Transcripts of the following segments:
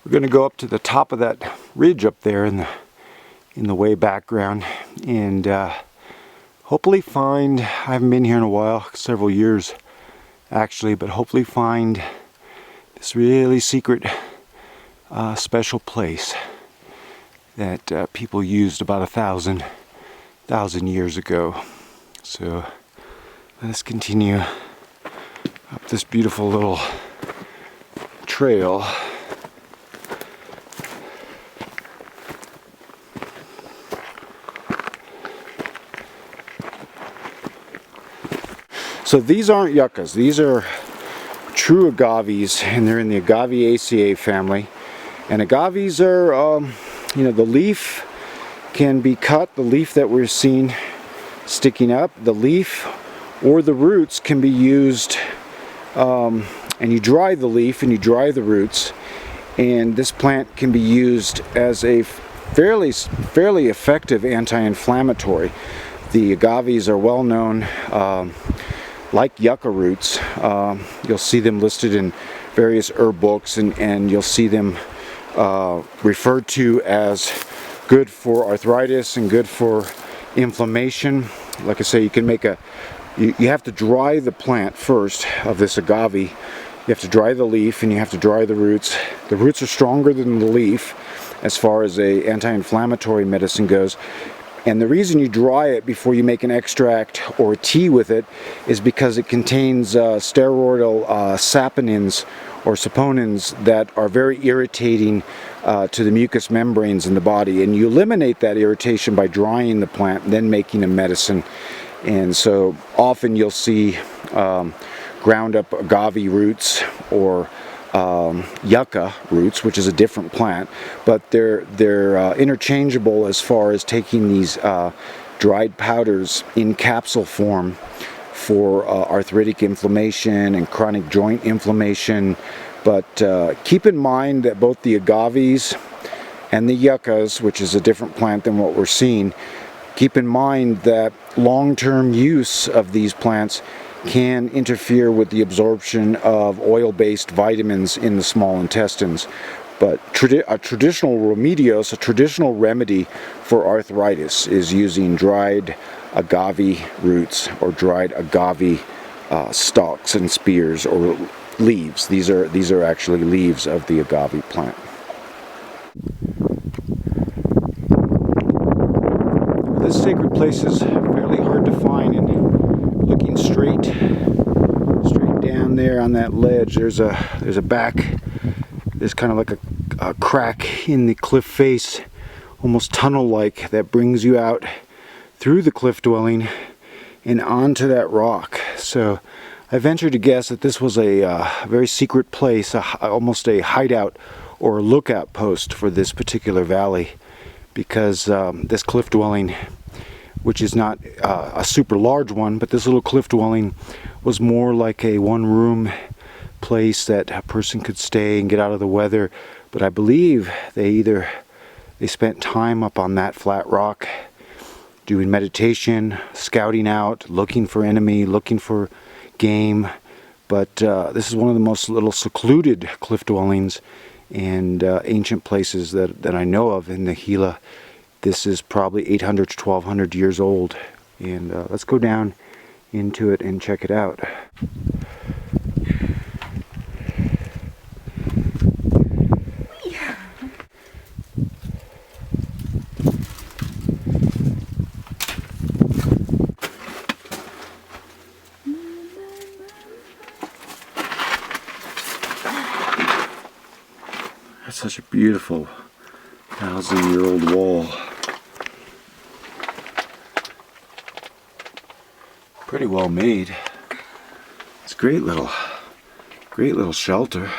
We're going to go up to the top of that ridge up there in the way background, and hopefully find, I haven't been here in a while, several years actually, but hopefully find this really secret special place that people used about 1,000 years ago. So let us continue up this beautiful little trail. So these aren't yuccas, these are true agaves, and they're in the Agaveaceae family. And agaves are, you know, the leaf can be cut, the leaf that we're seeing sticking up, the leaf or the roots can be used, and you dry the leaf and you dry the roots, and this plant can be used as a fairly effective anti-inflammatory. The agaves are well known, like yucca roots. You'll see them listed in various herb books, and you'll see them referred to as good for arthritis and good for inflammation. Like I say, you can make you have to dry the plant first of this agave. You have to dry the leaf and you have to dry the roots. The roots are stronger than the leaf as far as a anti-inflammatory medicine goes. And the reason you dry it before you make an extract or a tea with it is because it contains steroidal saponins or saponins that are very irritating to the mucous membranes in the body. And you eliminate that irritation by drying the plant and then making a medicine. And so often you'll see ground up agave roots or yucca roots, which is a different plant, but they're interchangeable as far as taking these dried powders in capsule form for arthritic inflammation and chronic joint inflammation. But keep in mind that both the agaves and the yuccas, which is a different plant than what we're seeing, keep in mind that long-term use of these plants can interfere with the absorption of oil-based vitamins in the small intestines. But a traditional remedios, a traditional remedy for arthritis, is using dried agave roots or dried agave stalks and spears or leaves. These are actually leaves of the agave plant. This sacred place is fairly hard to find, and looking straight down there on that ledge, there's a kind of like a crack in the cliff face, almost tunnel-like, that brings you out through the cliff dwelling and onto that rock. So I venture to guess that this was a very secret place, almost a hideout or a lookout post for this particular valley, because this cliff dwelling, which is not a super large one, but this little cliff dwelling was more like a one-room place that a person could stay and get out of the weather. But I believe they spent time up on that flat rock doing meditation, scouting out, looking for enemy, looking for game. But this is one of the most little secluded cliff dwellings and ancient places that I know of in the Gila. This is probably 800 to 1200 years old, and let's go down into it and check it out. That's such a beautiful 1,000-year-old wall. Pretty well made. It's a great little shelter.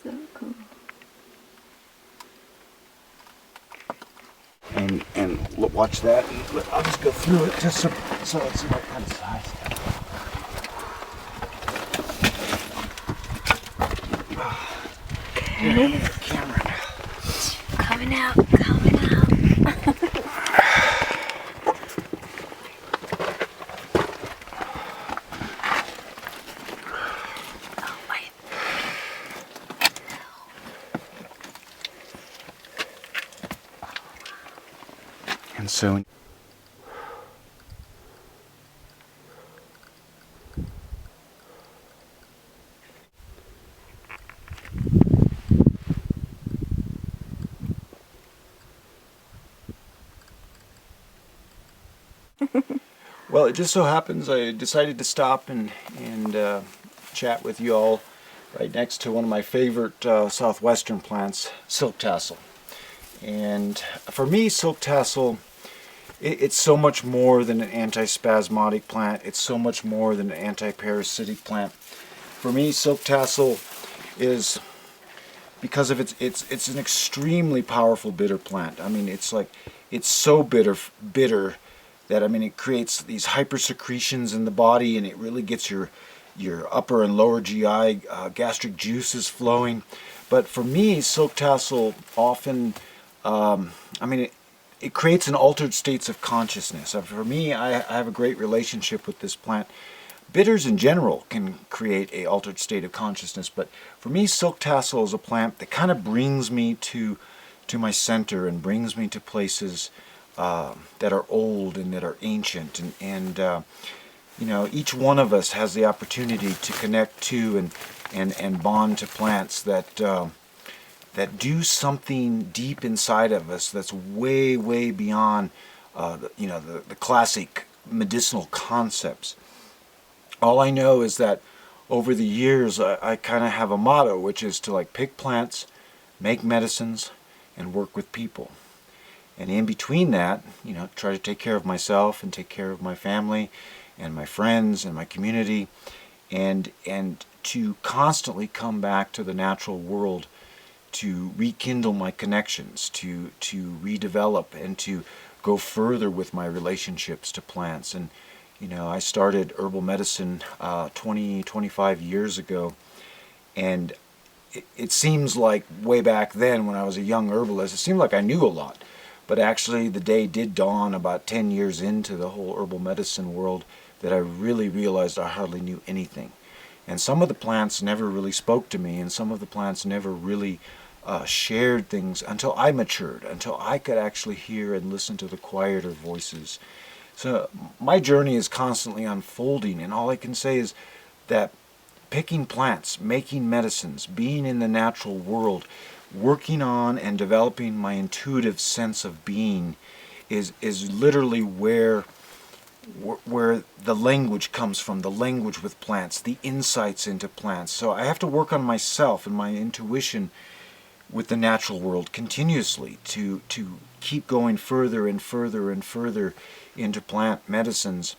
So cool. And look, watch that. I'll just go through it just so it's the right kind of size. Okay. Cameron. Coming out. So well, it just so happens I decided to stop and chat with you all right next to one of my favorite southwestern plants, silk tassel. And for me, silk tassel, it's so much more than an antispasmodic plant. It's so much more than an anti-parasitic plant. For me, silk tassel is, because of it's an extremely powerful bitter plant. I mean, it's so bitter that, I mean, it creates these hypersecretions in the body, and it really gets your upper and lower GI gastric juices flowing. But for me, silk tassel often, I mean, it creates an altered states of consciousness. For me, I have a great relationship with this plant. Bitters in general can create a altered state of consciousness, but for me, silk tassel is a plant that kind of brings me to my center and brings me to places that are old and that are ancient, and you know, each one of us has the opportunity to connect to and bond to plants that that do something deep inside of us that's way beyond you know, the classic medicinal concepts. All I know is that over the years I kind of have a motto, which is to like pick plants, make medicines, and work with people. And in between that, you know, try to take care of myself and take care of my family and my friends and my community, and to constantly come back to the natural world, to rekindle my connections, to redevelop and to go further with my relationships to plants. And you know, I started herbal medicine 25 years ago, and it seems like way back then when I was a young herbalist, it seemed like I knew a lot. But actually the day did dawn about 10 years into the whole herbal medicine world that I really realized I hardly knew anything. And some of the plants never really spoke to me, and some of the plants never really shared things until I matured, until I could actually hear and listen to the quieter voices. So my journey is constantly unfolding, and all I can say is that picking plants, making medicines, being in the natural world, working on and developing my intuitive sense of being is literally where the language comes from, the language with plants, the insights into plants. So I have to work on myself and my intuition with the natural world continuously to keep going further and further and further into plant medicines.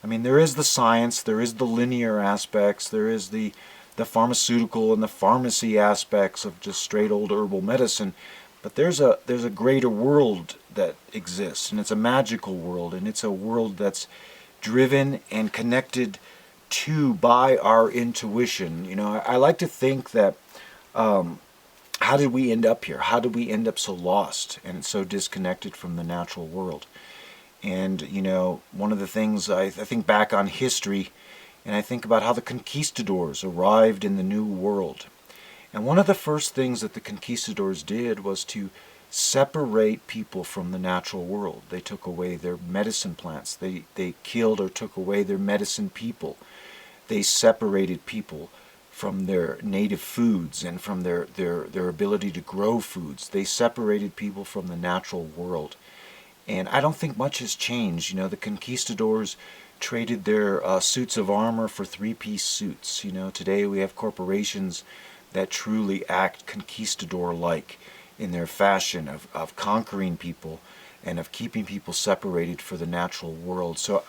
I mean, there is the science, there is the linear aspects, there is the pharmaceutical and the pharmacy aspects of just straight old herbal medicine, but there's a greater world that exists, and it's a magical world, and it's a world that's driven and connected to by our intuition. You know, I like to think that how did we end up here? How did we end up so lost and so disconnected from the natural world? And, you know, one of the things I think back on history, and I think about how the conquistadors arrived in the New World. And one of the first things that the conquistadors did was to separate people from the natural world. They took away their medicine plants. They killed or took away their medicine people. They separated people from their native foods and from their ability to grow foods. They separated people from the natural world. And I don't think much has changed. You know, the conquistadors traded their suits of armor for three-piece suits. You know, today we have corporations that truly act conquistador-like in their fashion of conquering people and of keeping people separated for the natural world. So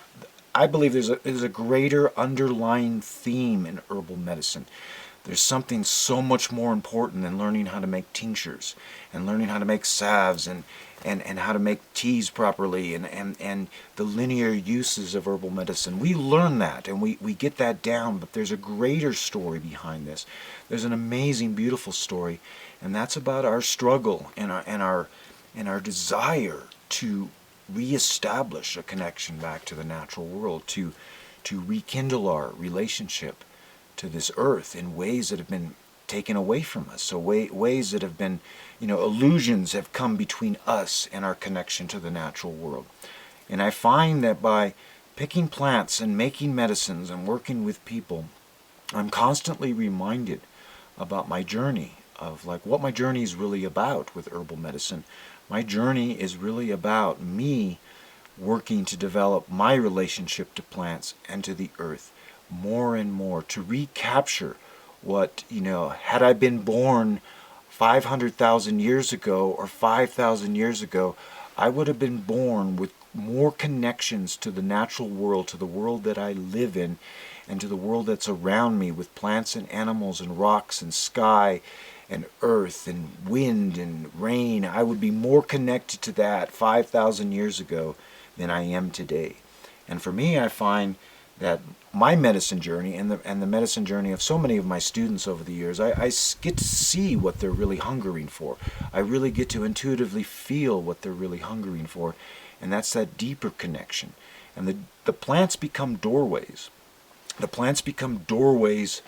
I believe there's a greater underlying theme in herbal medicine. There's something so much more important than learning how to make tinctures and learning how to make salves and how to make teas properly and the linear uses of herbal medicine. We learn that and we get that down, but there's a greater story behind this. There's an amazing, beautiful story, and that's about our struggle and our desire to reestablish a connection back to the natural world, to rekindle our relationship to this earth in ways that have been taken away from us. So ways that have been, illusions have come between us and our connection to the natural world. And I find that by picking plants and making medicines and working with people, I'm constantly reminded about my journey, of like what my journey is really about with herbal medicine. My journey is really about me working to develop my relationship to plants and to the earth more and more, to recapture what, had I been born 500,000 years ago or 5,000 years ago, I would have been born with more connections to the natural world, to the world that I live in, and to the world that's around me, with plants and animals and rocks and sky and earth and wind and rain. I would be more connected to that 5,000 years ago than I am today. And for me, I find that my medicine journey and the medicine journey of so many of my students over the years, I get to see what they're really hungering for. I really get to intuitively feel what they're really hungering for, and that's that deeper connection. And the plants become doorways. The plants become doorways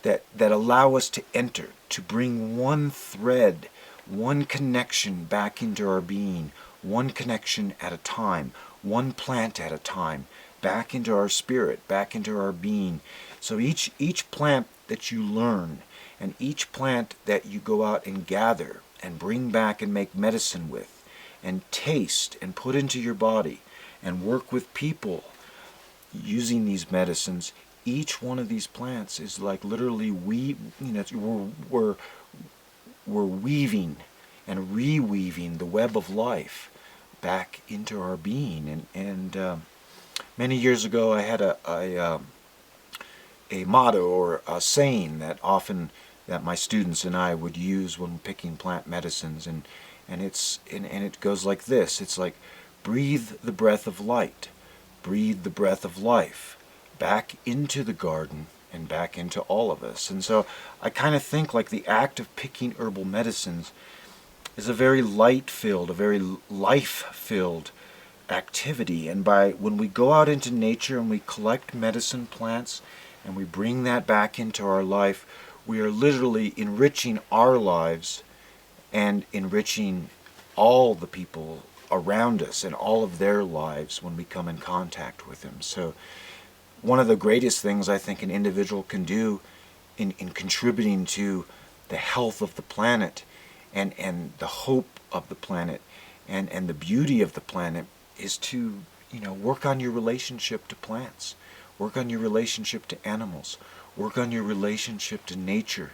that allow us to enter, to bring one thread, one connection back into our being, one connection at a time, one plant at a time, back into our spirit, back into our being. So each plant that you learn, and each plant that you go out and gather and bring back and make medicine with, and taste and put into your body, and work with people using these medicines, each one of these plants is like literally we're weaving and reweaving the web of life back into our being. And many years ago, I had a motto or a saying that my students and I would use when picking plant medicines, and it goes like this. It's like, breathe the breath of light, breathe the breath of life back into the garden and back into all of us. And so I kind of think like the act of picking herbal medicines is a very light-filled, a very life-filled activity. And when we go out into nature and we collect medicine plants and we bring that back into our life, we are literally enriching our lives and enriching all the people around us and all of their lives when we come in contact with them. So one of the greatest things I think an individual can do in contributing to the health of the planet and the hope of the planet and the beauty of the planet is to work on your relationship to plants, work on your relationship to animals, work on your relationship to nature,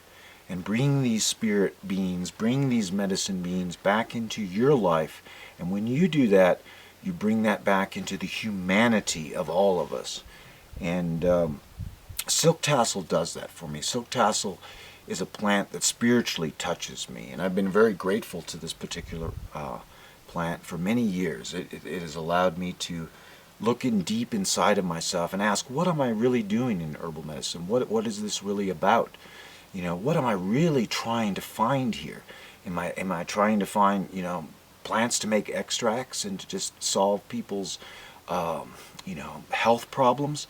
and bring these spirit beings, bring these medicine beings back into your life. And when you do that, you bring that back into the humanity of all of us. And silk tassel does that for me. Silk tassel is a plant that spiritually touches me, and I've been very grateful to this particular plant for many years. It has allowed me to look in deep inside of myself and ask, what am I really doing in herbal medicine? What is this really about? What am I really trying to find here? Am I trying to find plants to make extracts and to just solve people's health problems?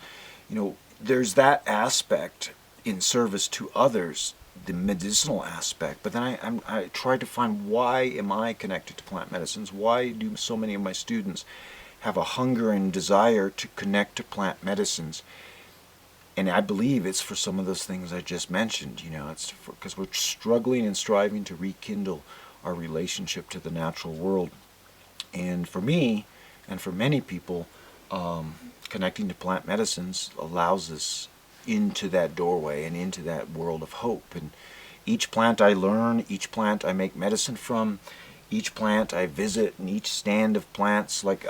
There's that aspect in service to others, the medicinal aspect, but then I try to find, why am I connected to plant medicines? Why do so many of my students have a hunger and desire to connect to plant medicines? And I believe it's for some of those things I just mentioned. It's because we're struggling and striving to rekindle our relationship to the natural world. And for me, and for many people, connecting to plant medicines allows us into that doorway and into that world of hope. And each plant I learn, each plant I make medicine from, each plant I visit, and each stand of plants, like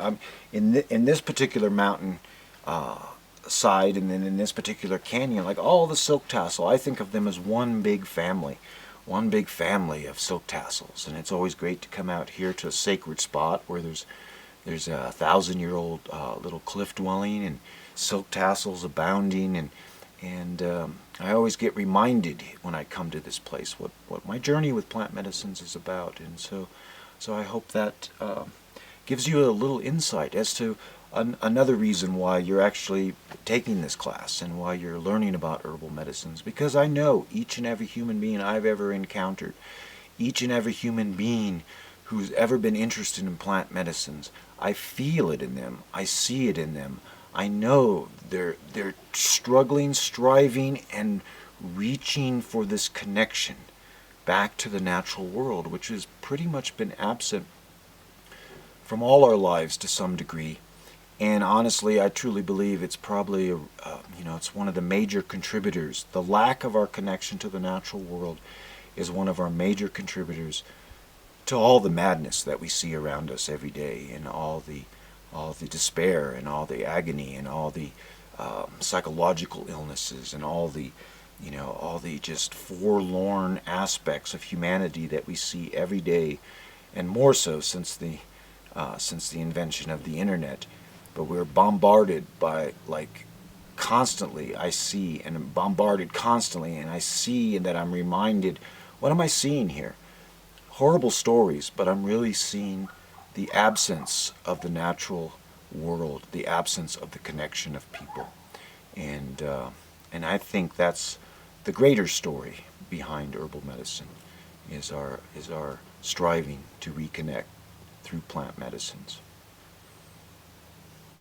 in this particular mountain side, and then in this particular canyon, like all the silk tassel, I think of them as one big family of silk tassels. And it's always great to come out here to a sacred spot where there's a 1,000-year-old little cliff dwelling and silk tassels abounding, and I always get reminded when I come to this place what my journey with plant medicines is about. And so I hope that gives you a little insight as to another reason why you're actually taking this class and why you're learning about herbal medicines, because I know each and every human being I've ever encountered, each and every human being who's ever been interested in plant medicines, I feel it in them, I see it in them, I know they're struggling, striving, and reaching for this connection back to the natural world, which has pretty much been absent from all our lives to some degree. And honestly, I truly believe it's probably, it's one of the major contributors. The lack of our connection to the natural world is one of our major contributors to all the madness that we see around us every day, and all the despair, and all the agony, and all the psychological illnesses, and all the just forlorn aspects of humanity that we see every day, and more so since the invention of the internet. But we're bombarded by, constantly, I see, and bombarded constantly, and I see, and that I'm reminded, what am I seeing here? Horrible stories, but I'm really seeing the absence of the natural world, the absence of the connection of people. And I think that's the greater story behind herbal medicine, is our striving to reconnect through plant medicines.